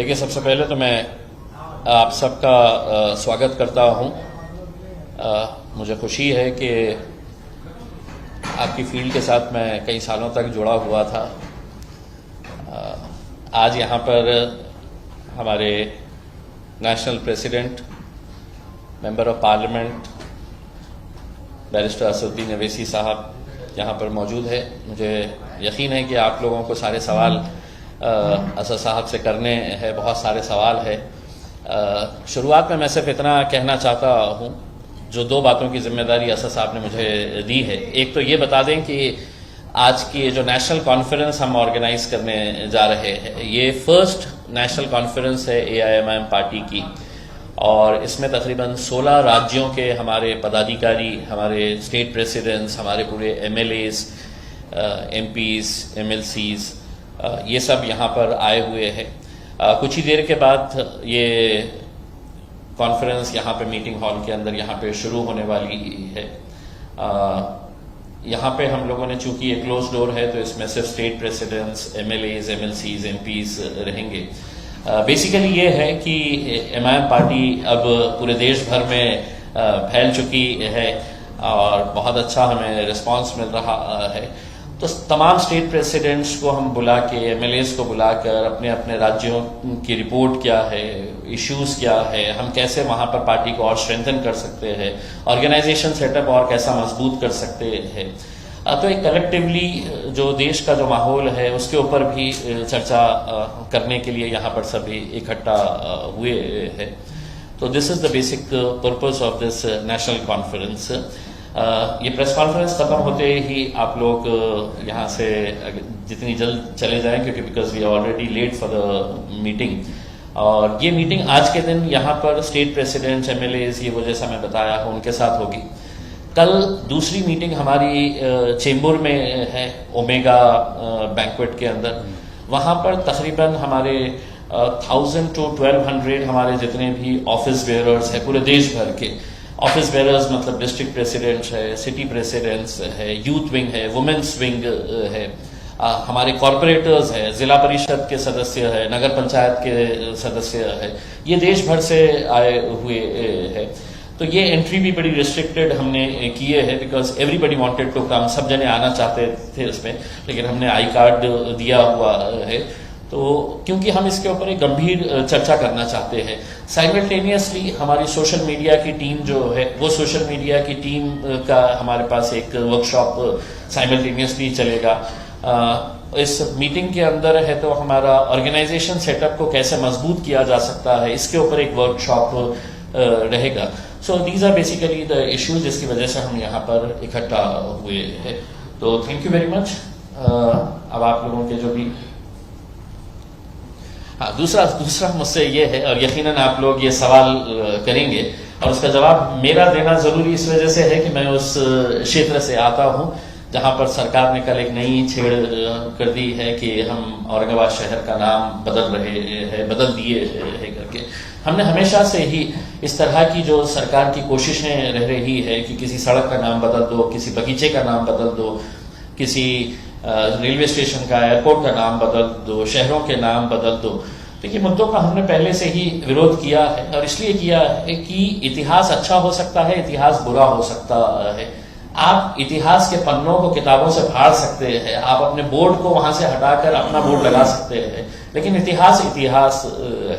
देखिए, सबसे पहले तो मैं आप सबका स्वागत करता हूं। मुझे खुशी है कि आपकी फील्ड के साथ मैं कई सालों तक जुड़ा हुआ था। आज यहां पर हमारे national president, member of parliament barrister Asaduddin Owaisi साहब यहाँ पर मौजूद है। मुझे यकीन है कि आप लोगों को सारे सवाल असद साहब से करने हैं, बहुत सारे सवाल है। शुरुआत में मैं सिर्फ इतना कहना चाहता हूँ, जो दो बातों की जिम्मेदारी असद साहब ने मुझे दी है। एक तो ये बता दें कि आज की जो नेशनल कॉन्फ्रेंस हम ऑर्गेनाइज करने जा रहे हैं, ये फर्स्ट नेशनल कॉन्फ्रेंस है AIMIM पार्टी की, और इसमें तकरीबन 16 राज्यों के हमारे पदाधिकारी, हमारे स्टेट प्रेसिडेंट्स, हमारे पूरे MLAs, MPs, MLCs, ये सब यहाँ पर आए हुए हैं। कुछ ही देर के बाद ये कॉन्फ्रेंस यहाँ पे मीटिंग हॉल के अंदर यहाँ पे शुरू होने वाली है। यहाँ पे हम लोगों ने, चूंकि ये क्लोज डोर है, तो इसमें सिर्फ state presidents, MLAs, MLCs, MPs रहेंगे। बेसिकली ये है कि MIM पार्टी अब पूरे देश भर में फैल चुकी है और बहुत अच्छा हमें रिस्पांस मिल रहा है। तो तमाम स्टेट प्रेसिडेंट्स को हम बुला के, MLAs को बुलाकर अपने अपने राज्यों की रिपोर्ट क्या है, इश्यूज क्या है, हम कैसे वहां पर पार्टी को और स्ट्रेंथन कर सकते हैं, ऑर्गेनाइजेशन सेटअप और कैसा मजबूत कर सकते हैं। तो एक कलेक्टिवली जो देश का जो माहौल है उसके ऊपर भी चर्चा करने के लिए यहाँ पर सभी इकट्ठा हुए हैं। तो this is the basic purpose of this national conference. ये प्रेस कॉन्फ्रेंस खत्म होते ही आप लोग यहाँ से जितनी जल्द चले जाएं, क्योंकि because we are already late for the meeting. और ये मीटिंग आज के दिन यहाँ पर स्टेट प्रेसिडेंट्स, MLAs, ये वो जैसा मैं बताया हूँ, उनके साथ होगी। कल दूसरी मीटिंग हमारी चेंबूर में है, ओमेगा बैंक्वेट के अंदर। वहाँ पर तकरीबन हमारे 1000 to 1200 हमारे जितने भी ऑफिस बेयरर्स है पूरे देश भर के, ऑफिस बेयरर्स मतलब डिस्ट्रिक्ट प्रेसिडेंट्स है, सिटी प्रेसिडेंट्स है, यूथ विंग है, वुमेन्स विंग है, हमारे कॉरपोरेटर्स है, जिला परिषद के सदस्य है, नगर पंचायत के सदस्य है, ये देश भर से आए हुए है। तो ये एंट्री भी बड़ी रिस्ट्रिक्टेड हमने किए है, because everybody wanted to come, सब जने आना चाहते थे उसमें, लेकिन हमने आई कार्ड दिया हुआ है। तो क्योंकि हम इसके ऊपर एक गंभीर चर्चा करना चाहते हैं। साइमल्टेनियसली हमारी सोशल मीडिया की टीम जो है, वो सोशल मीडिया की टीम का हमारे पास एक वर्कशॉप साइमल्टेनियसली चलेगा। इस मीटिंग के अंदर है तो हमारा ऑर्गेनाइजेशन सेटअप को कैसे मजबूत किया जा सकता है, इसके ऊपर एक वर्कशॉप रहेगा। So these are basically the issues जिसकी वजह से हम यहाँ पर इकट्ठा हुए हैं। तो थैंक यू वेरी मच। अब आप लोगों के जो भी दूसरा मुझसे ये है, और यकीनन आप लोग ये सवाल करेंगे और उसका जवाब मेरा देना जरूरी इस वजह से है कि मैं उस क्षेत्र से आता हूं जहां पर सरकार ने कल एक नई छेड़ कर दी है कि हम औरंगाबाद शहर का नाम बदल दिए है करके। हमने हमेशा से ही इस तरह की जो सरकार की कोशिशें रह रही है कि किसी सड़क का नाम बदल दो, किसी बगीचे का नाम बदल दो, किसी रेलवे स्टेशन का, एयरपोर्ट का नाम बदल दो, शहरों के नाम बदल दो। तो ये मुद्दों का हमने पहले से ही विरोध किया है, और इसलिए किया है कि इतिहास अच्छा हो सकता है, इतिहास बुरा हो सकता है। आप इतिहास के पन्नों को किताबों से फाड़ सकते हैं, आप अपने बोर्ड को वहां से हटाकर अपना बोर्ड लगा सकते हैं, लेकिन इतिहास इतिहास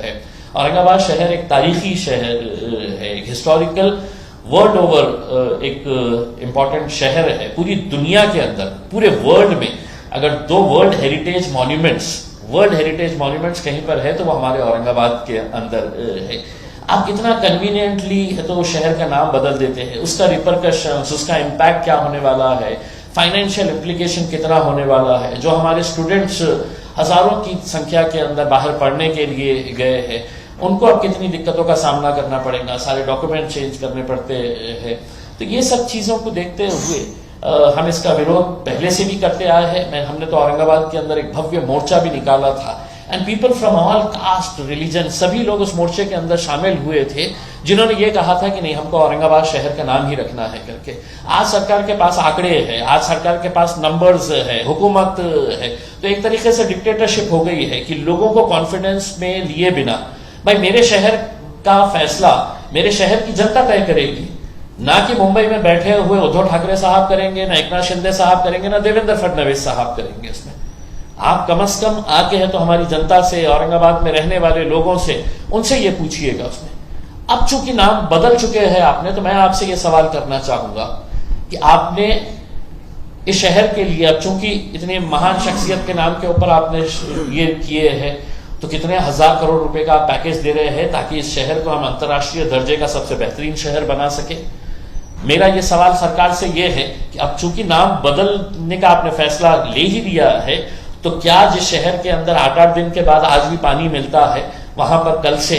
है। औरंगाबाद शहर एक तारीखी शहर है, एक हिस्टोरिकल, वर्ल्ड ओवर एक इम्पॉर्टेंट शहर है। पूरी दुनिया के अंदर, पूरे वर्ल्ड में अगर 2 वर्ल्ड हेरिटेज मॉन्यूमेंट्स कहीं पर है तो वो हमारे औरंगाबाद के अंदर है। आप कितना कन्वीनियंटली है तो शहर का नाम बदल देते हैं, उसका रिपरकशंस, उसका इम्पैक्ट क्या होने वाला है, फाइनेंशियल इम्प्लीकेशन कितना होने वाला है। जो हमारे स्टूडेंट्स हजारों की संख्या के अंदर बाहर पढ़ने के लिए गए हैं, उनको अब कितनी दिक्कतों का सामना करना पड़ेगा, सारे डॉक्यूमेंट चेंज करने पड़ते हैं। तो ये सब चीजों को देखते हुए हम इसका विरोध पहले से भी करते आए हैं। हमने तो औरंगाबाद के अंदर एक भव्य मोर्चा भी निकाला था and people from all caste religion सभी लोग उस मोर्चे के अंदर शामिल हुए थे, जिन्होंने ये कहा था कि नहीं, हमको औरंगाबाद शहर का नाम ही रखना है करके। आज सरकार के पास आंकड़े हैं, आज सरकार के पास नंबर्स है, हुकूमत है, तो एक तरीके से डिक्टेटरशिप हो गई है कि लोगों को कॉन्फिडेंस में लिए बिना, भाई मेरे शहर का फैसला मेरे शहर की जनता तय करेगी, ना कि मुंबई में बैठे हुए उद्धव ठाकरे साहब करेंगे, ना एकनाथ शिंदे साहब करेंगे, ना देवेंद्र फडणवीस साहब करेंगे। इसमें आप कम से कम आके हैं तो हमारी जनता से, औरंगाबाद में रहने वाले लोगों से, उनसे ये पूछिएगा। उसमें अब चूंकि नाम बदल चुके हैं आपने, तो मैं आपसे ये सवाल करना चाहूंगा कि आपने इस शहर के लिए, अब चूंकि इतने महान शख्सियत के नाम के ऊपर आपने ये किए हैं, तो कितने हजार करोड़ रुपए का आप पैकेज दे रहे हैं ताकि इस शहर को हम अंतर्राष्ट्रीय दर्जे का सबसे बेहतरीन शहर बना सके। मेरा ये सवाल सरकार से ये है कि अब चूंकि नाम बदलने का आपने फैसला ले ही लिया है, तो क्या जिस शहर के अंदर 8-8 दिन के बाद आज भी पानी मिलता है, वहां पर कल से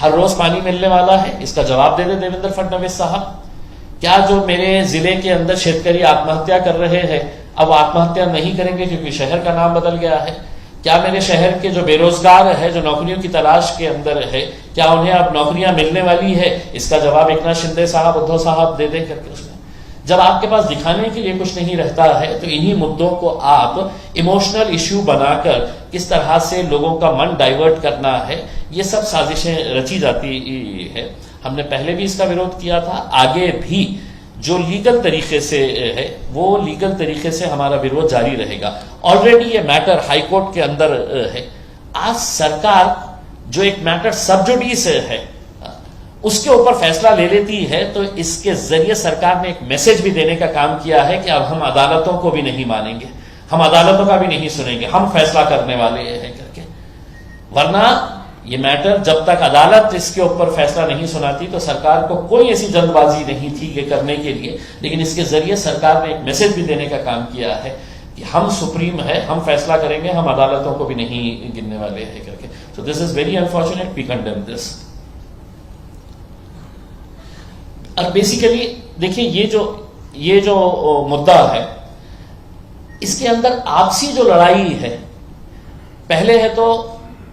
हर रोज पानी मिलने वाला है? इसका जवाब दे दे देवेंद्र फडणवीस साहब। क्या जो मेरे जिले के अंदर शेतकरी आत्महत्या कर रहे हैं, अब आत्महत्या नहीं करेंगे क्योंकि शहर का नाम बदल गया है? क्या मेरे शहर के जो बेरोजगार है, जो नौकरियों की तलाश के अंदर है, क्या उन्हें अब नौकरियां मिलने वाली है? इसका जवाब एकनाथ शिंदे साहब, उद्धव साहब दे दें करके। उसमें जब आपके पास दिखाने के लिए कुछ नहीं रहता है, तो इन्हीं मुद्दों को आप इमोशनल इश्यू बनाकर किस तरह से लोगों का मन डाइवर्ट करना है, ये सब साजिशें रची जाती है। हमने पहले भी इसका विरोध किया था, आगे भी जो लीगल तरीके से है वो लीगल तरीके से हमारा विरोध जारी रहेगा। ऑलरेडी ये मैटर हाईकोर्ट के अंदर है। आज सरकार जो एक मैटर सब जुडिस है उसके ऊपर फैसला ले लेती है, तो इसके जरिए सरकार ने एक मैसेज भी देने का काम किया है कि अब हम अदालतों को भी नहीं मानेंगे, हम अदालतों का भी नहीं सुनेंगे, हम फैसला करने वाले हैं करके। वरना ये मैटर जब तक अदालत इसके ऊपर फैसला नहीं सुनाती, तो सरकार को कोई ऐसी जल्दबाजी नहीं थी ये करने के लिए। लेकिन इसके जरिए सरकार ने एक मैसेज भी देने का काम किया है कि हम सुप्रीम है, हम फैसला करेंगे, हम अदालतों को भी नहीं गिनने वाले हैं करके। So this is very unfortunate, we condemn this. और बेसिकली देखिए, ये जो मुद्दा है, इसके अंदर आपसी जो लड़ाई है, पहले है तो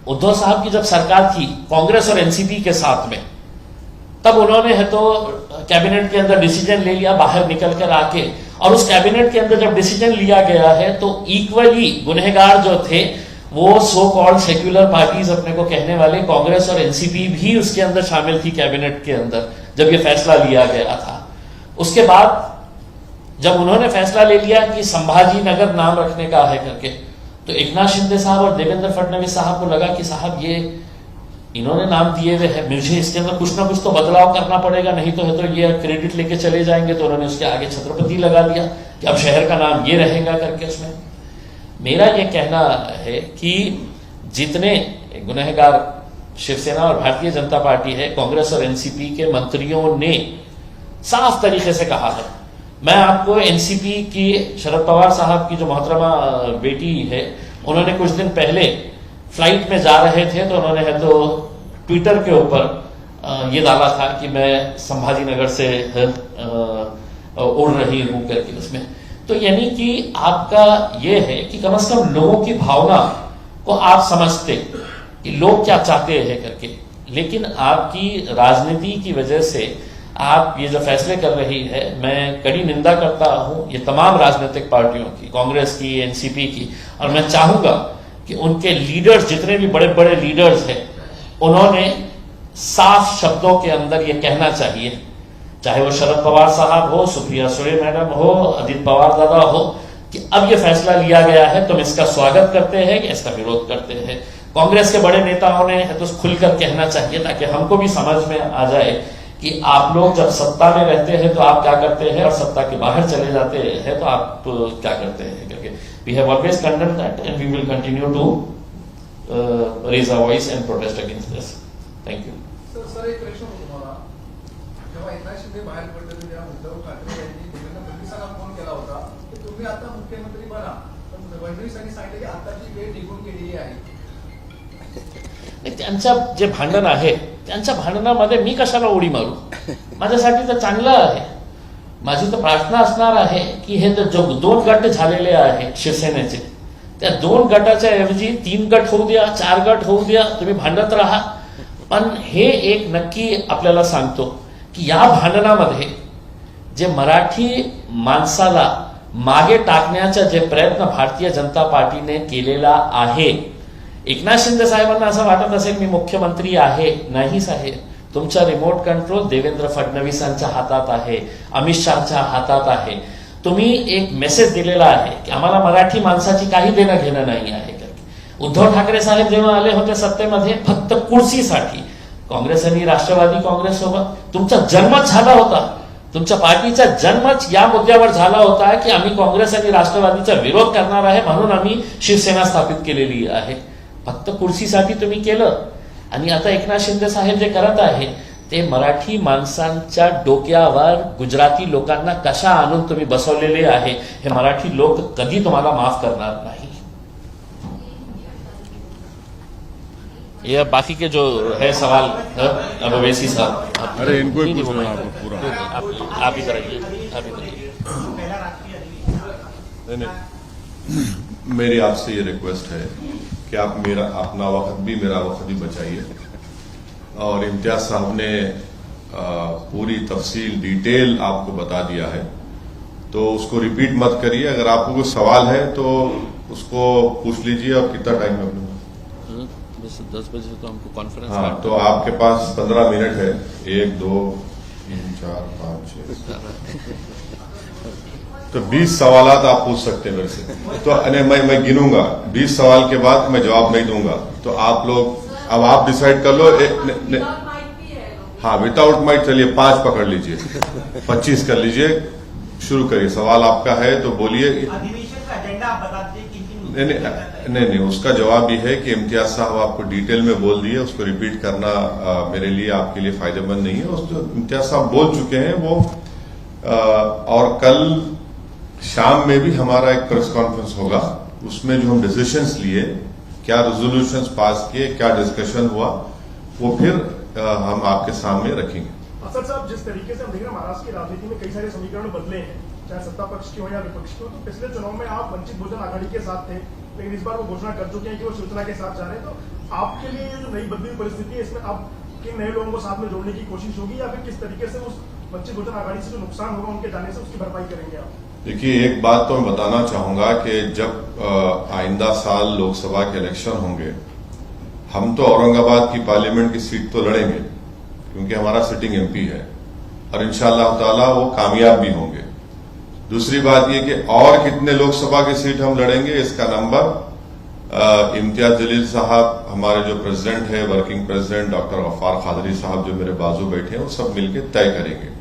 उद्धव साहब की जब सरकार थी कांग्रेस और एनसीपी के साथ में, तब उन्होंने है तो कैबिनेट के अंदर डिसीजन ले लिया बाहर निकल कर आके, और उस कैबिनेट के अंदर जब डिसीजन लिया गया है तो इक्वली गुनहगार जो थे वो सो कॉल्ड सेक्युलर पार्टीज अपने को कहने वाले कांग्रेस और एनसीपी भी उसके अंदर शामिल थी कैबिनेट के अंदर जब ये फैसला लिया गया था। उसके बाद जब उन्होंने फैसला ले लिया कि संभाजी नगर नाम रखने का है करके, तो एकनाथ शिंदे साहब और देवेंद्र फडणवीस साहब को लगा कि साहब ये इन्होंने नाम दिए हुए हैं, मुझे इसके अंदर कुछ ना कुछ तो बदलाव करना पड़ेगा, नहीं तो है तो ये क्रेडिट लेके चले जाएंगे। तो उन्होंने उसके आगे छत्रपति लगा दिया कि अब शहर का नाम ये रहेगा करके। उसमें मेरा ये कहना है कि जितने गुनहगार शिवसेना और भारतीय जनता पार्टी है, कांग्रेस और एनसीपी के मंत्रियों ने साफ तरीके से कहा है। मैं आपको एनसीपी की शरद पवार साहब की जो मोहतरमा बेटी है, उन्होंने कुछ दिन पहले फ्लाइट में जा रहे थे तो उन्होंने है तो ट्विटर के ऊपर ये डाला था कि मैं संभाजी नगर से उड़ रही हूं करके। उसमें तो यानी कि आपका ये है कि कम से कम लोगों की भावना को आप समझते कि लोग क्या चाहते हैं करके, लेकिन आपकी राजनीति की वजह से आप ये जो फैसले कर रही है, मैं कड़ी निंदा करता हूं ये तमाम राजनीतिक पार्टियों की, कांग्रेस की, एनसीपी की, और मैं चाहूंगा कि उनके लीडर्स, जितने भी बड़े बड़े लीडर्स हैं, उन्होंने साफ शब्दों के अंदर ये कहना चाहिए, चाहे वो शरद पवार साहब हो, सुप्रिया सुले मैडम हो, अजित पवार दादा हो, कि अब ये फैसला लिया गया है, तुम इसका स्वागत करते हैं या इसका विरोध करते हैं। कांग्रेस के बड़े नेताओं ने तो खुलकर कहना चाहिए ताकि हमको भी समझ में आ जाए कि आप लोग जब सत्ता में रहते हैं तो आप क्या करते हैं, और सत्ता के बाहर चले जाते हैं तो आप क्या करते हैं करके। We have always condemned that and we will continue to raise our voice and protest against this. Thank you. Sir एक प्रश्न होता तुम्हाला, जेव्हा एकनाथ शिंदे बाहेर पडले तेव्हा उद्धव ठाकरे यांनी देवेंद्र फडणवीसांना फोन केला होता की तुम्ही आता मुख्यमंत्री बना, पण फडणवीसांनी सांगितले की आताची वेळ निघून गेलेली आहे। त्यांचं जे भांडण आहे, त्यांच्या भांडणामध्ये मी कशाला उडी मारू? माझ्यासाठी तर चांगलं आहे। माझी तर प्रार्थना असणार आहे की हे जो दोन गट झालेले आहेत शिवसेनेचे, त्या 2 गटाच्या ऐवजी 3 गट होऊ द्या, 4 गट होऊ द्या, तुम्ही भांडत राहा. पण हे एक नक्की आपल्याला सांगतो की या भांडणामध्ये जे मराठी माणसाला मागे टाकण्याचा जे प्रयत्न भारतीय जनता पार्टीने केलेला आहे. एकनाथ शिंदे साहेबांना असं वाटत असेल मी मुख्यमंत्री आहे. नाही साहेब, तुमचा रिमोट कंट्रोल देवेंद्र फडणवीसांच्या हातात आहे, अमित शहाच्या हातात आहे. तुम्ही एक मेसेज दिलेला आहे की आम्हाला मराठी माणसाची काही देणं घेणं नाही आहे. उद्धव ठाकरे साहेब जेव्हा आले होते सत्तेमध्ये फक्त कुर्सीसाठी काँग्रेस आणि राष्ट्रवादी काँग्रेस सोबत तुमचा जन्मच झाला होता. तुमच्या पार्टीचा जन्मच या मुद्द्यावर झाला होता की आम्ही काँग्रेस आणि राष्ट्रवादीचा विरोध करणार आहे म्हणून आम्ही शिवसेना स्थापित केलेली आहे. फक्त कुर्सीसाठी तुम्ही केलं. आणि आता एकनाथ शिंदे साहेब जे करत आहे ते मराठी माणसांच्या डोक्यावर गुजराती लोकांना कशा आणून तुम्ही बसवलेले आहे हे मराठी लोक कधी तुम्हाला माफ करणार नाही. ये बाकी के जो है सवाल अब ओवैसी साहब. अरे इनको ही पूछना है पूरा. आप ही कराइए, आप ही बताइए. नहीं, मेरी आपसे ये रिक्वेस्ट है कि आप मेरा अपना वक्त भी मेरा वक्त भी बचाइए. और इम्तियाज साहब ने पूरी तफसील डिटेल आपको बता दिया है तो उसको रिपीट मत करिए. अगर आपको कोई सवाल है तो उसको पूछ लीजिए. अब कितना टाइम है अपने 10 बजे तो हमको कॉन्फ्रेंस. हाँ, तो आपके पास 15 मिनट है. 1 2 3 4 5 6 तो 20 सवालात आप पूछ सकते हैं मेरे से. तो मैं गिनूंगा. 20 सवाल के बाद मैं जवाब नहीं दूंगा. तो आप लोग अब आप डिसाइड कर लो. हाँ, विदाउट माइक चलिए 5 पकड़ लीजिए, 25 कर लीजिए. शुरू करिए. सवाल आपका है तो बोलिए. अधिवेशन का एजेंडा आप बता दीजिए. नहीं, उसका जवाब ये है कि इम्तियाज साहब आपको डिटेल में बोल दिए. उसको रिपीट करना मेरे लिए आपके लिए फायदेमंद नहीं है. उस जो इम्तियाज साहब बोल चुके हैं वो और कल शाम में भी हमारा एक प्रेस कॉन्फ्रेंस होगा. उसमें जो हम डिसीजंस लिए, क्या रेजोल्यूशंस पास किए, क्या डिस्कशन हुआ, वो फिर हम आपके सामने रखेंगे. असद साहब, जिस तरीके से हम देख रहे हैं महाराष्ट्र की राजनीति में कई सारे समीकरण बदले हैं, चाहे सत्ता पक्ष की हो या विपक्ष की हो. तो पिछले चुनाव में आप वंचित बहुजन आघाड़ी के साथ थे, लेकिन इस बार वो घोषणा कर चुके हैं कि वो शिवसेना के साथ जा रहे हैं. तो आपके लिए ये जो नई बदली हुई परिस्थिति है, इसमें आप किन नए लोगों को साथ में जोड़ने की कोशिश होगी या फिर किस तरीके से उस वंचित बहुजन आघाड़ी से जो नुकसान होगा उनके जाने से उसकी भरपाई करेंगे आप? देखिए, एक बात तो मैं बताना चाहूंगा कि जब आइंदा साल लोकसभा के इलेक्शन होंगे, हम तो औरंगाबाद की पार्लियामेंट की सीट तो लड़ेंगे क्योंकि हमारा सिटिंग एमपी है और इंशाअल्लाह ताला वो कामयाब भी होंगे. दूसरी बात ये कि और कितने लोकसभा की सीट हम लड़ेंगे इसका नंबर इम्तियाज जलील साहब, हमारे जो प्रेसिडेंट है, working president doctor Gaffar Qadri साहब जो मेरे बाजू बैठे हैं, वो सब मिलकर तय करेंगे.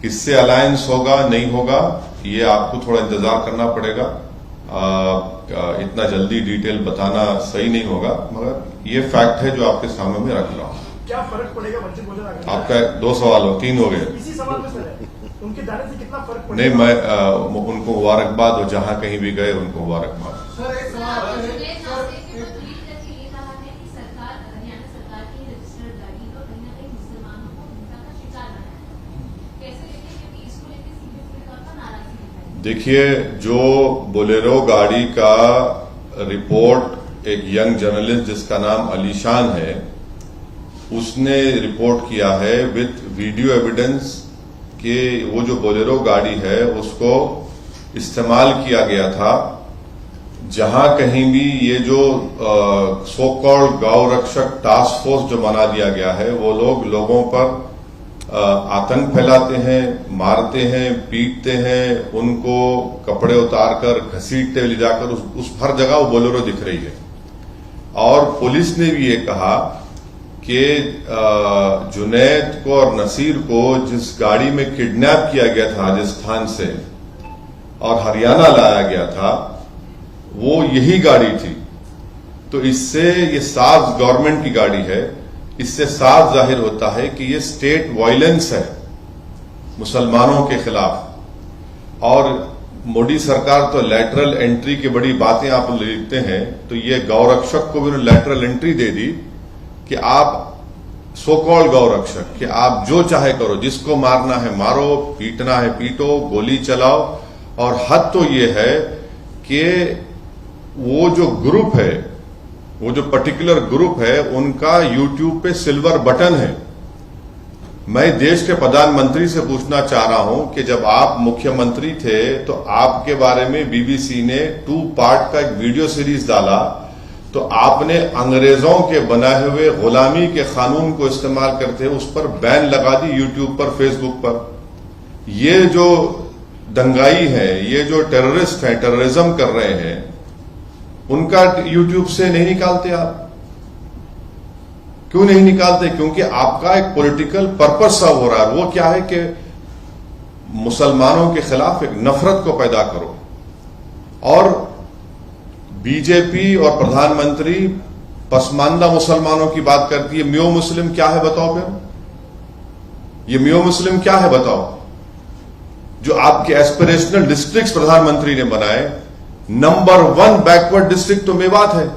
किससे अलायंस होगा नहीं होगा ये आपको थोड़ा इंतजार करना पड़ेगा. इतना जल्दी डिटेल बताना सही नहीं होगा, मगर ये फैक्ट है जो आपके सामने मैं रख रहा हूं. क्या फर्क पड़ेगा वंचित बहुजन आघाड़ी? आपका 2 सवाल हो, 3 हो गए. इसी सवाल में सर है, उनके जाने से कितना फर्क नहीं, पड़ेगा? मैं उनको मुबारकबाद, और जहां कहीं भी गए उनको मुबारकबाद. सर, एक सवाल है. देखिए, जो बोलेरो गाड़ी का रिपोर्ट एक यंग जर्नलिस्ट जिसका नाम अलीशान है, उसने रिपोर्ट किया है विथ वीडियो एविडेंस कि वो जो बोलेरो गाड़ी है उसको इस्तेमाल किया गया था. जहां कहीं भी ये जो सो कॉल्ड गौ रक्षक टास्क फोर्स जो बना दिया गया है, वो लोगों पर आतंक फैलाते हैं, मारते हैं, पीटते हैं, उनको कपड़े उतारकर घसीटते ले जाकर उस हर जगह वो बोलेरो दिख रही है. और पुलिस ने भी ये कहा कि जुनैद को और नसीर को जिस गाड़ी में किडनैप किया गया था राजस्थान से और हरियाणा लाया गया था, वो यही गाड़ी थी. तो इससे ये साफ गवर्नमेंट की गाड़ी है. इससे साफ जाहिर होता है कि ये स्टेट वायलेंस है मुसलमानों के खिलाफ. और मोदी सरकार तो लैटरल एंट्री की बड़ी बातें आप लिखते हैं, तो ये गौरक्षक को भी लैटरल एंट्री दे दी कि आप सो कॉल्ड गौरक्षक कि आप जो चाहे करो, जिसको मारना है मारो, पीटना है पीटो, गोली चलाओ. और हद तो ये है कि वो जो ग्रुप है, वो जो पर्टिकुलर ग्रुप है, उनका यूट्यूब पे सिल्वर बटन है। मैं देश के प्रधानमंत्री से पूछना चाह रहा हूं कि जब आप मुख्यमंत्री थे तो आपके बारे में बीबीसी ने 2 पार्ट का एक वीडियो सीरीज डाला, तो आपने अंग्रेजों के बनाए हुए गुलामी के कानून को इस्तेमाल करते उस पर बैन लगा दी यूट्यूब पर, फेसबुक पर। ये जो दंगाई है, ये जो टेररिस्ट हैं, टेररिज्म कर रहे हैं, उनका यूट्यूब से नहीं निकालते आप? क्यों नहीं निकालते? क्योंकि आपका एक पॉलिटिकल पर्पस सर्व हो रहा है। वो क्या है कि मुसलमानों के खिलाफ एक नफरत को पैदा करो। और बीजेपी और प्रधानमंत्री पसमानदा मुसलमानों की बात करती है। मियो मुस्लिम क्या है बताओ? फिर ये मियो मुस्लिम क्या है बताओ? जो आपके एस्पिरेशनल डिस्ट्रिक्ट्स प्रधानमंत्री ने बनाए, नंबर 1 बैकवर्ड डिस्ट्रिक्ट तो मेवात है।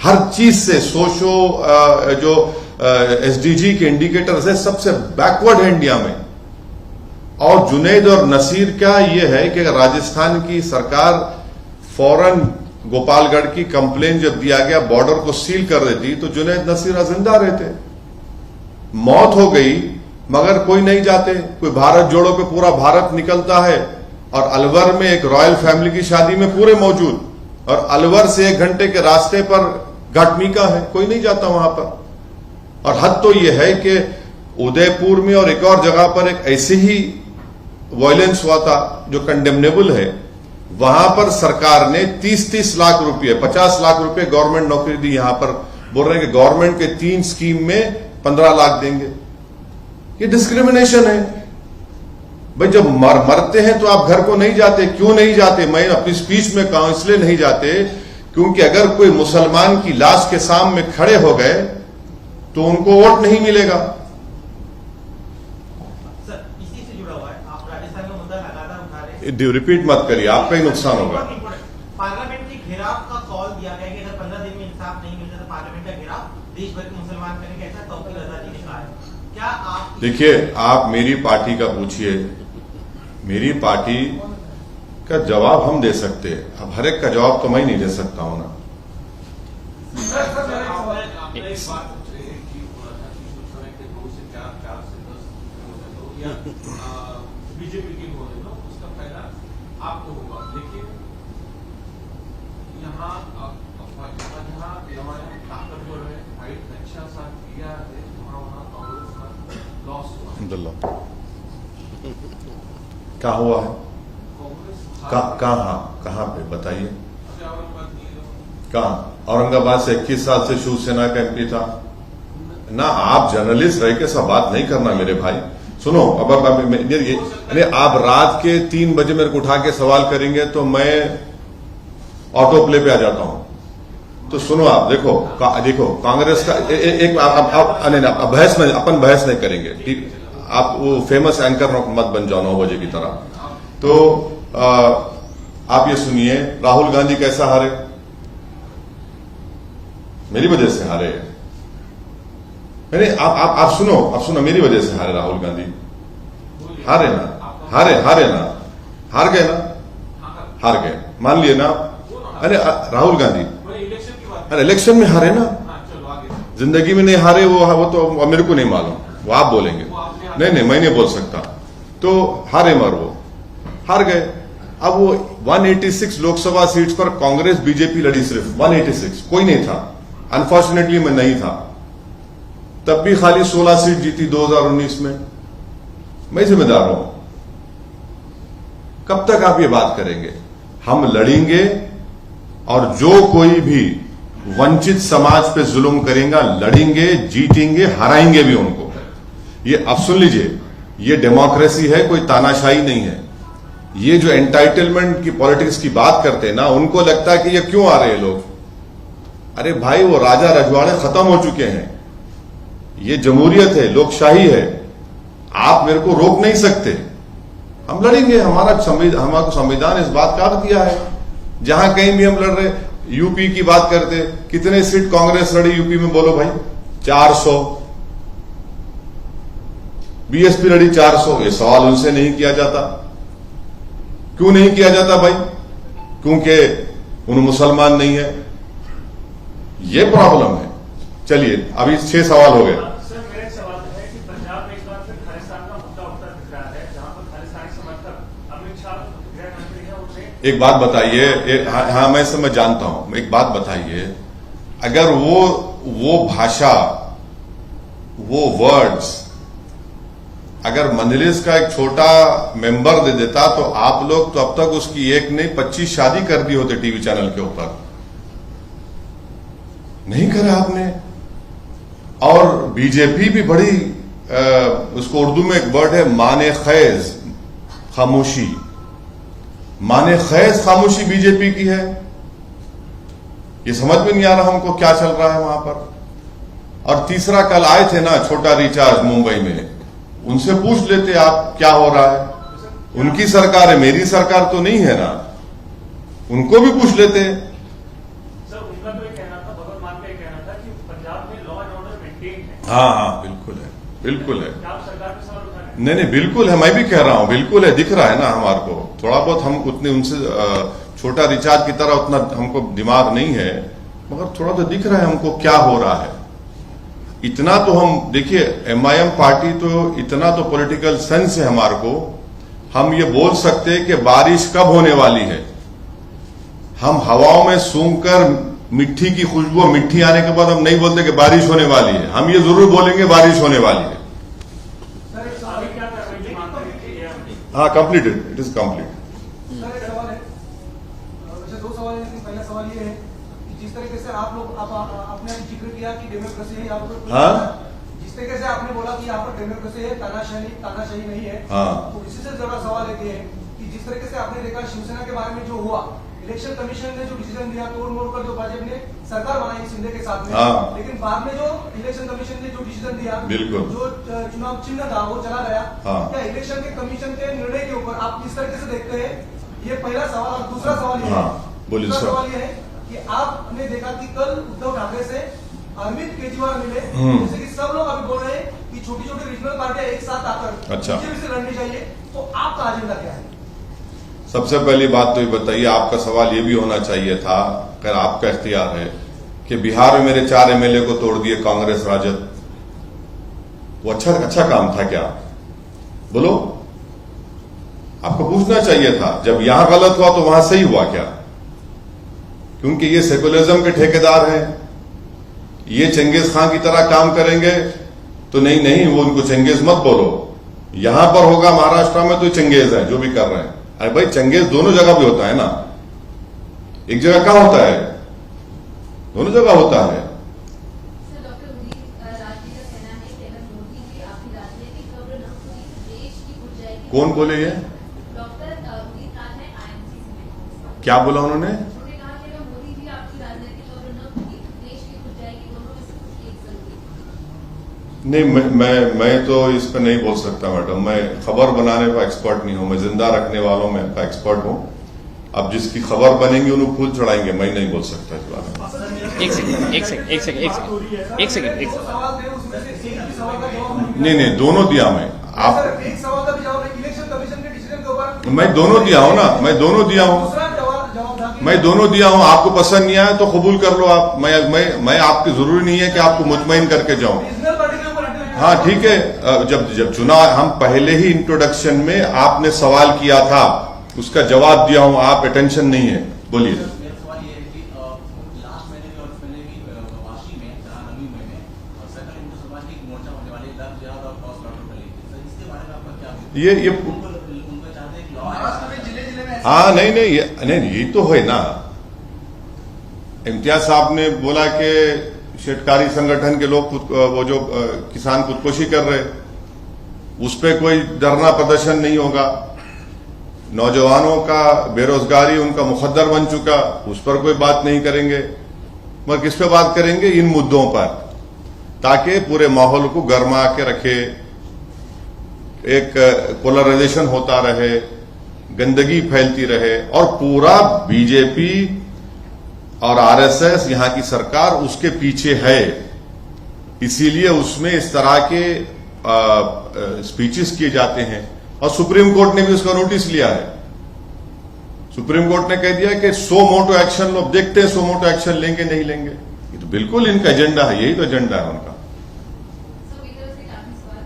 हर चीज से जो एसडीजी के इंडिकेटर्स है, सबसे बैकवर्ड है इंडिया में। और जुनैद और नसीर का यह है कि राजस्थान की सरकार फौरन गोपालगढ़ की कंप्लेन जब दिया गया, बॉर्डर को सील कर देती, तो जुनैद नसीर जिंदा रहते। मौत हो गई मगर कोई नहीं जाते। कोई भारत जोड़ो पे पूरा भारत निकलता है, और अलवर में एक रॉयल फैमिली की शादी में पूरे मौजूद, और अलवर से 1 घंटे के रास्ते पर घाटमीका है, कोई नहीं जाता वहां पर। और हद तो यह है कि उदयपुर में और एक और जगह पर एक ऐसी ही वायलेंस हुआ था जो कंडेमनेबल है। वहां पर सरकार ने 30-30 लाख रुपए, 50 लाख रुपए गवर्नमेंट नौकरी दी। यहां पर बोल रहे हैं कि गवर्नमेंट के 3 स्कीम में 15 लाख देंगे। ये डिस्क्रिमिनेशन है भाई। जब मरते हैं तो आप घर को नहीं जाते। क्यों नहीं जाते? मैं अपनी स्पीच में कहा इसलिए नहीं जाते क्योंकि अगर कोई मुसलमान की लाश के सामने खड़े हो गए तो उनको वोट नहीं मिलेगा। सर, इसी से जुड़ा हुआ है, आप राजस्थान का मुद्दा लगातार उठा रहे हैं। रिपीट मत करिए, आपका ही नुकसान होगा। पार्लियामेंट के घेराव का कॉल दिया गया कि अगर 15 दिन में इंसाफ नहीं मिलता तो पार्लियामेंट का घेराव देश भर के मुसलमान करेंगे, ऐसा तौकीर रजा जी ने कहा है। क्या आप देखिए, आप मेरी पार्टी का पूछिए, मेरी पार्टी का जवाब हम दे सकते हैं। अब हर एक का जवाब तो मैं नहीं दे सकता हूं ना। बीजेपी की बोले तो उसका फायदा आपको होगा, लेकिन यहाँ जहाँ ताकतवर है, फाइट अच्छा सा किया है, वहाँ कांग्रेस का लॉस हुआ। क्या हुआ है? कांग्रेस कहाँ पे बताइए? कहाँ? औरंगाबाद से 21 साल से शिवसेना का एमपी था ना। आप जर्नलिस्ट रह के सब बात नहीं करना मेरे भाई। सुनो, अब आप रात के 3 बजे मेरे को उठा के सवाल करेंगे तो मैं ऑटो प्ले पे आ जाता हूं। तो सुनो, आप देखो कांग्रेस का एक बहस में अपन बहस नहीं करेंगे। आप वो फेमस एंकर मत बन जाओ 9 बजे की तरह। तो आप ये सुनिए, राहुल गांधी कैसा हारे? मेरी वजह से हारे। नहीं, आप सुनो, मेरी वजह से हारे राहुल गांधी। हारे ना, हार गए, मान लिए ना। अरे राहुल गांधी इलेक्शन में हारे ना, जिंदगी में नहीं हारे। वो तो मेरे को नहीं मालूम, वो आप बोलेंगे। नहीं, मैं नहीं बोल सकता। तो हारे मर वो हार गए। अब वो 186 लोकसभा सीट्स पर कांग्रेस बीजेपी लड़ी, सिर्फ 186, कोई नहीं था। अनफॉर्चुनेटली मैं नहीं था। तब भी खाली 16 सीट जीती 2019 में। मैं जिम्मेदार हूं। कब तक आप ये बात करेंगे? हम लड़ेंगे, और जो कोई भी वंचित समाज पे जुल्म करेगा, लड़ेंगे, जीतेंगे, हराएंगे भी उनको। ये अब सुन लीजिए, ये डेमोक्रेसी है, कोई तानाशाही नहीं है। ये जो एंटाइटलमेंट की पॉलिटिक्स की बात करते हैं ना, उनको लगता है कि ये क्यों आ रहे हैं लोग। अरे भाई, वो राजा रजवाड़े खत्म हो चुके हैं। ये जमहूरियत है, लोकशाही है। आप मेरे को रोक नहीं सकते। हम लड़ेंगे। हमारा संविधान इस बात का दिया है। जहां कहीं भी हम लड़ रहे, यूपी की बात करते, कितने सीट कांग्रेस लड़ी यूपी में बोलो भाई? 400। बीएसपी लड़ी 400। ये सवाल उनसे नहीं किया जाता। क्यों नहीं किया जाता भाई? क्योंकि उन मुसलमान नहीं है। ये प्रॉब्लम है। चलिए, अभी 6 सवाल हो गए। सर, मेरा एक सवाल है कि पंजाब में इस बार फिर खालिस्तान का मुद्दा उठता दिख रहा है, जहां पर खालिस्तानी समर्थक अमित शाह गृह मंत्री है, उन्हें एक बात बताइए, हाँ मैं समझ जानता हूं, एक बात बताइए, अगर वो भाषा, वो वर्ड्स अगर मजलिस का एक छोटा मेंबर दे देता तो आप लोग तो अब तक उसकी एक नहीं 25 शादी कर दी होते टीवी चैनल के ऊपर। नहीं करा आपने। और बीजेपी भी बड़ी उसको उर्दू में एक वर्ड है माने खैज, खामोशी। माने खैज खामोशी बीजेपी की है। ये समझ में नहीं आ रहा हमको क्या चल रहा है वहां पर। और तीसरा, कल आए थे ना छोटा रिचार्ज मुंबई में, उनसे पूछ लेते आप क्या हो रहा है। उनकी सरकार है, मेरी सरकार तो नहीं है ना, उनको भी पूछ लेते। सर, उनका तो ये कहना था, भगवत मान का ये कहना था कि पंजाब में लॉ एंड ऑर्डर मेंटेन है। हाँ, बिल्कुल है, बिल्कुल है। क्या आप सरकार पे सवाल उठा रहे हैं? नहीं, बिल्कुल है, मैं भी कह रहा हूं, बिल्कुल है, दिख रहा है ना हमारे को। थोड़ा बहुत हम उतने उनसे छोटा रिचार्ज की तरह उतना हमको दिमाग नहीं है, मगर थोड़ा तो दिख रहा है हमको क्या हो रहा है। इतना तो हम देखिए, एमआईएम पार्टी तो इतना तो पॉलिटिकल सेंस है हमारे को, हम ये बोल सकते हैं कि बारिश कब होने वाली है। हम हवाओं में सूंघकर मिट्टी की खुशबू, मिट्टी आने के बाद हम नहीं बोलते कि बारिश होने वाली है, हम ये जरूर बोलेंगे बारिश होने वाली है। सर एक सवाल अभी क्या कर रही है मांग रही है? हाँ, completed, it is complete. Sir एक सवाल है, वैसे 2 सवाल है, लेकिन पहला सवाल ये है कि जिस तरीके से आप लोग आपने जिक्र किया कि डेमोक्रेसी है यहाँ पर, हाँ? जिस तरीके से आपने बोला कि यहाँ पर डेमोक्रेसी है, तानाशाही नहीं है, हाँ। तो इसी से जरा सवाल एक ये है कि जिस तरीके से आपने देखा शिवसेना के बारे में जो हुआ, इलेक्शन कमीशन ने जो डिसीजन दिया, तोड़ मोड़ कर जो भाजपा ने सरकार बनाई शिंदे के साथ में, हाँ। लेकिन बाद में जो इलेक्शन कमीशन ने जो डिसीजन दिया, बिल्कुल। जो चुनाव चिन्ह था वो चला गया। हाँ। क्या इलेक्शन के कमीशन के निर्णय के ऊपर आप किस तरीके से देखते हैं? ये पहला सवाल। और दूसरा सवाल ये है, हाँ, बोलिए दूसरा सर। सवाल ये है कि आपने देखा कि कल उद्धव ठाकरे से अरविंद केजरीवाल मिले, जैसे कि सब लोग अभी बोल रहे हैं कि छोटी छोटी रीजनल पार्टियां एक साथ आकर अच्छा। बीजेपी से लड़नी चाहिए, तो आपका एजेंडा क्या है? सबसे पहली बात तो ये बताइए, आपका सवाल ये भी होना चाहिए था, अगर आपका इख्तियार है, कि बिहार में मेरे 4 एमएलए को तोड़ दिए कांग्रेस राजद, वो अच्छा काम था क्या? बोलो, आपको पूछना चाहिए था। जब यहां गलत हुआ तो वहां सही हुआ क्या? क्योंकि ये सेकुलरिज्म के ठेकेदार हैं, ये चंगेज खान की तरह काम करेंगे तो नहीं, वो उनको चंगेज मत बोलो। यहां पर होगा महाराष्ट्र में तो चंगेज है जो भी कर रहे हैं। अरे भाई, चंगेज दोनों जगह भी होता है ना, एक जगह कहां होता है? दोनों जगह होता है। सर, डॉक्टर उदीत राजवी का कहना है कि अगर मोदी जी आपकी राजनीतिक कब्र न खुली तो देश की उठ जाएगी। कौन बोले ये? डॉक्टर उदीत राज है आईएमसी में। क्या बोला उन्होंने? उन्होंने कहा कि अगर मोदी जी आपकी राजनीतिक कब्र न खुली तो देश की उठ जाएगी, दोनों में से कुछ एक जरूरी। नहीं, मैं तो इस पर नहीं बोल सकता मैडम। मैं खबर बनाने का एक्सपर्ट नहीं हूं, मैं जिंदा रखने वालों में का एक्सपर्ट हूं। अब जिसकी खबर बनेंगी उन्हें फूल चढ़ाएंगे, मैं नहीं बोल सकता इस बारे में। एक सेकंड दो सवाल थे, उसमें से एक भी सवाल का जवाब नहीं, दोनों दिया मैं। आप, सर, एक सवाल का भी जवाब है, इलेक्शन कमीशन के डिसीजन के ऊपर। मैं दोनों दिया हूं ना, मैं दोनों दिया हूं, दूसरा जवाब था कि मैं दोनों दिया हूं। आपको पसंद नहीं आया तो कबूल कर लो आप। मैं आपकी जरूरी नहीं है कि आपको मुतमईन करके जाऊं। रीजनल पार्टी के ऊपर इंटरव्यू। हाँ, ठीक है। जब चुनाव, हम पहले ही इंट्रोडक्शन में आपने सवाल किया था, उसका जवाब दिया हूं। आप अटेंशन नहीं है, बोलिए। मेरा सवाल ये है कि लास्ट महीने में और पहले भी वाशी में, जहां नवी में सकल हिंदू समाज की मोर्चा होने वाली लव जिहाद और क्रॉस बॉर्डर को लेकर, सर इसके बारे में आपका क्या? ये उनको चाहते हैं कि लॉ महाराष्ट्र में जिले में हाँ, नहीं, ये तो है ना। इम्तियाज साहब ने बोला कि शेतकारी संगठन के लोग वो जो किसान खुदकुशी कर रहे, उस पर कोई धरना प्रदर्शन नहीं होगा। नौजवानों का बेरोजगारी उनका मुकद्दर बन चुका, उस पर कोई बात नहीं करेंगे। मगर किस पे बात करेंगे? इन मुद्दों पर, ताकि पूरे माहौल को गर्मा के रखे, एक पोलराइजेशन होता रहे, गंदगी फैलती रहे, और पूरा बीजेपी और आरएसएस, यहां की सरकार उसके पीछे है। इसीलिए उसमें इस तरह के स्पीचेस किए जाते हैं, और सुप्रीम कोर्ट ने भी उसका नोटिस लिया है। सुप्रीम कोर्ट ने कह दिया कि सो मोटो एक्शन लो, देखते हैं सो मोटो एक्शन लेंगे नहीं लेंगे। ये तो बिल्कुल इनका एजेंडा है, यही तो एजेंडा है उनका। सो इधर से काफी सवाल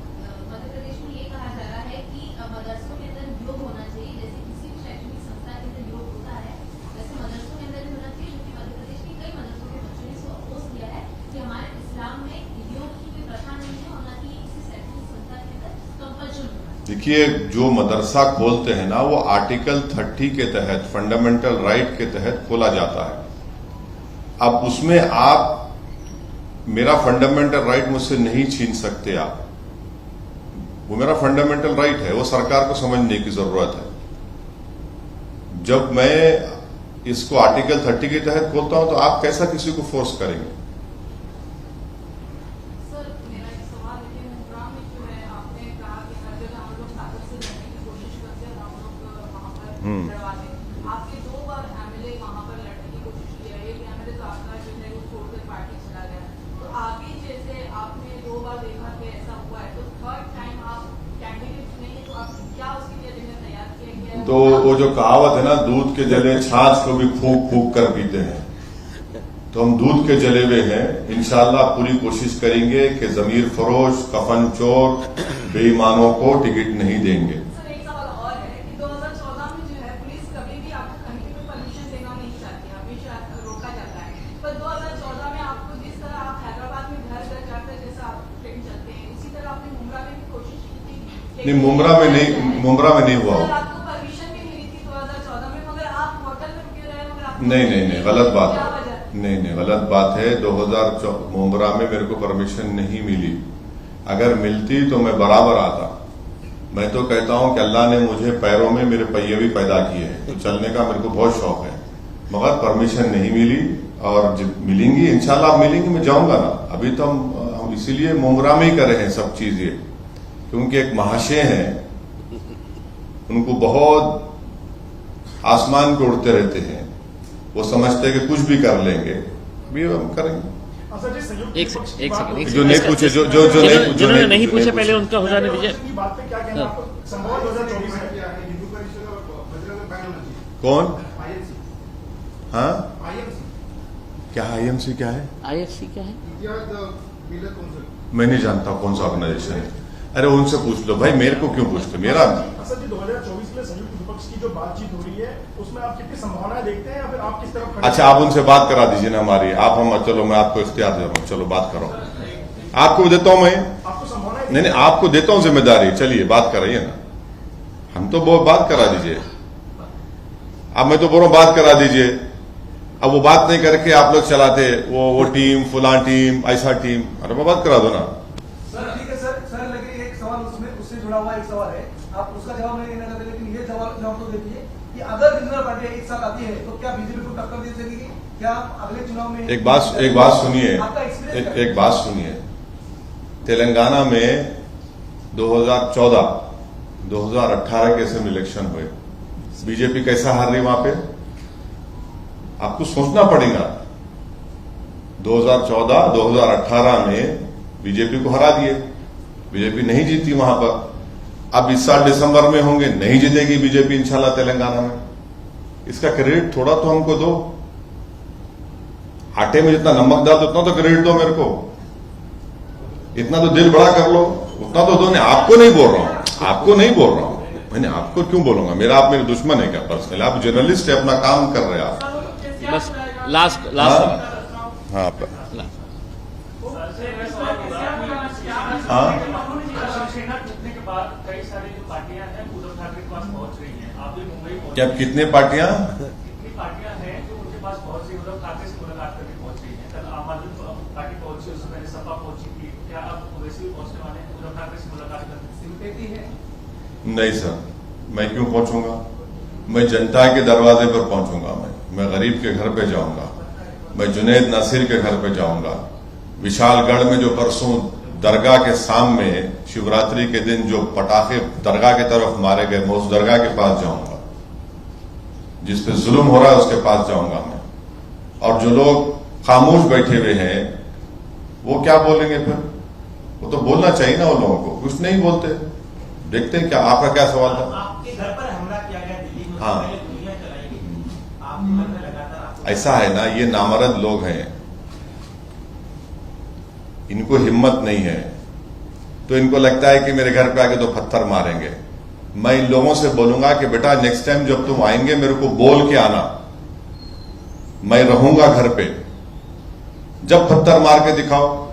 मध्य प्रदेश में ये कहा जा रहा है कि मदरसों के अंदर योग होना चाहिए, जैसे किसी भी शैक्षणिक संस्था के अंदर योग होता है वैसे मदरसों के अंदर भी होना चाहिए, क्योंकि मध्य प्रदेश के कई मदरसों के बच्चों ने इसको अपोज किया है कि हमारे इस्लाम में योग की कोई प्रथा नहीं है और न कि किसी शैक्षणिक संस्था के अंदर कंपल्शन होना। देखिए, जो मदरसा खोलते हैं ना, वो आर्टिकल 30 के तहत, फंडामेंटल राइट के तहत खोला जाता है। अब उसमें आप मेरा फंडामेंटल राइट मुझसे नहीं छीन सकते आप, वो मेरा फंडामेंटल राइट है, वो सरकार को समझने की जरूरत है। जब मैं इसको आर्टिकल 30 के तहत खोलता हूं तो आप कैसा किसी को फोर्स करेंगे? सर, मेरा एक सवाल है कि मुंब्रा में जो है आपने कहा कि हर जगह हम लोग ताकत से लड़ने की कोशिश करते हैं, हम लोग वहां पर लड़वा दें। आपके 2 बार एमएलए वहां पर लड़ने की कोशिश की है, एक एमएलए तो आपका जो है वो छोड़कर पार्टी चला गया। तो आगे जैसे आपने 2 बार देखा कि ऐसा हुआ है, तो थर्ड टाइम आप कैंडिडेट चुनेंगे तो आप क्या उसके लिए एजेंडा तैयार किया गया है? तो वो जो कहावत है ना, दूध के जले छाछ को भी फूंक फूंक कर पीते हैं, तो हम दूध के जले हुए हैं। इंशाल्लाह पूरी कोशिश करेंगे कि जमीर फरोश, कफन चोर, बेईमानों को टिकट नहीं देंगे। सर, एक सवाल और है कि 2014 में जो है पुलिस कभी भी आपको कहीं पे भी परमिशन देना नहीं चाहती, हमेशा रोका जाता है। पर 2014 में आपको जिस तरह आप हैदराबाद में घर घर जाकर जैसा आप ट्रेन चलते हैं, उसी तरह आपने मुंब्रा में भी कोशिश की थी। नहीं, मुंब्रा में नहीं हुआ। सर, आपको परमिशन भी मिली थी 2014 में, मगर आप होटल में रुके रहे, मगर आपको नहीं, गलत बात क्या है। वजह? नहीं, गलत बात है। 2014 मुंब्रा में मेरे को परमिशन नहीं मिली। अगर मिलती तो मैं बराबर आता। मैं तो कहता हूं कि अल्लाह ने मुझे पैरों में मेरे पहिए भी पैदा किए हैं, तो चलने का मेरे को बहुत शौक है, मगर परमिशन नहीं मिली। और जब मिलेंगी, इंशाल्लाह मिलेंगी, मैं जाऊंगा ना। अभी तो हम इसीलिए मुंब्रा में ही कर रहे हैं सब चीज ये, क्योंकि एक महाशय हैं, उनको बहुत आसमान पे उड़ते रहते हैं, वो समझते हैं कि कुछ भी कर लेंगे, भी हम करेंगे। एक सेकंड जो नहीं पूछे, जो जिन्होंने नहीं पूछे पहले उनका हो जाने दीजिए। बात पे क्या कहना आपको? संभव 2024 में हिंदू परिषद और बजरंग दल बैन होना चाहिए। कौन? आईएमसी। हाँ, आईएमसी क्या आईएमसी क्या है? IFC क्या है? इंडिया मिलत काउंसिल। मैं नहीं जानता कौन सा ऑर्गेनाइजेशन है। अरे उनसे पूछ लो भाई, मेरे को क्यों पूछते? मेरा असद जी, 2024 के लिए संयुक्त विपक्ष की जो बातचीत हो रही है, उसमें आप कितनी संभावनाएं देखते हैं, या फिर आप किस तरफ खड़े हैं? अच्छा, आप उनसे बात करा दीजिए ना हमारी। आप हम चलो, मैं आपको इख्तियार दे रहा हूँ, चलो बात करो। आपको देता हूं मैं, आपको संभावनाएं नहीं, आपको देता हूं जिम्मेदारी। चलिए बात कराइए ना, हम तो बहुत बात करा दीजिए। अब मैं तो बोल रहा हूं बात करा दीजिए। अब वो बात नहीं करके आप लोग चलाते वो टीम, फुला टीम, ऐसा टीम। अरे वो बात करा दो ना। सर ठीक है सर, लेकिन एक सवाल उससे जुड़ा हुआ एक सवाल है, आप उसका जवाब नहीं देना चाहते, लेकिन ये जवाब तो देखिए कि अगर रीजनल पार्टी एक साथ आती है तो क्या बीजेपी को टक्कर दे सकेगी? क्या अगले चुनाव में एक बात सुनिए, आपका एक्सपीरियंस एक बात सुनिए। तेलंगाना में 2014, 2018 के असेंबली इलेक्शन हुए, बीजेपी कैसा हार रही वहां पे? आपको सोचना पड़ेगा। 2014, 2018 में बीजेपी को हरा दिए, बीजेपी नहीं जीती वहां पर। अब इस साल दिसंबर में होंगे, नहीं जीतेगी बीजेपी इंशाल्लाह तेलंगाना में। इसका क्रेडिट थोड़ा तो हमको दो। आटे में जितना नमक डाल दो उतना तो क्रेडिट दो मेरे को, इतना तो दिल बड़ा कर लो, उतना तो दो। नहीं, आपको नहीं बोल रहा हूं, आपको नहीं बोल रहा हूं मैंने। आपको क्यों बोलूंगा? मेरा आप मेरे दुश्मन है क्या पर्सनली? आप जर्नलिस्ट है, अपना काम कर रहे हैं आप। बस लास्ट हाँ, शिवसेना टूटने के बाद कई सारी जो पार्टियां हैं उद्धव ठाकरे के पास पहुंच रही हैं। आप भी मुंबई पहुंचे। क्या कितने पार्टियां? कितनी पार्टियां हैं जो उनके पास पहुंच रही, उद्धव ठाकरे से मुलाकात करके पहुंच रही हैं? कल आम आदमी पार्टी पहुंची, उससे पहले सपा पहुंची थी। क्या आप वैसे भी पहुंचने वाले हैं उद्धव ठाकरे से मुलाकात करने? सिंपैथी है? नहीं सर, मैं क्यों पहुंचूंगा? मैं जनता के दरवाजे पर पहुंचूंगा। मैं गरीब के घर पे जाऊंगा, मैं जुनैद नासिर के घर पे जाऊंगा। विशालगढ़ में जो परसों दरगाह के सामने शिवरात्रि के दिन जो पटाखे दरगाह की तरफ मारे गए, मैं उस दरगाह के पास जाऊंगा। जिस पे जुल्म हो रहा है उसके पास जाऊंगा मैं। और जो लोग खामोश बैठे हुए हैं वो क्या बोलेंगे फिर? वो तो बोलना चाहिए ना उन लोगों को, कुछ नहीं बोलते। देखते हैं क्या, आपका क्या सवाल था? आपके घर पर हमला किया गया दिल्ली में, हाँ। पहले गोलियां चलाई गई, ऐसा है ना, ये नामर्द लोग हैं, इनको हिम्मत नहीं है, तो इनको लगता है कि मेरे घर पे आके तो पत्थर मारेंगे। मैं इन लोगों से बोलूंगा कि बेटा नेक्स्ट टाइम जब तुम आएंगे मेरे को बोल के आना, मैं रहूंगा घर पे, जब पत्थर मार के दिखाओ।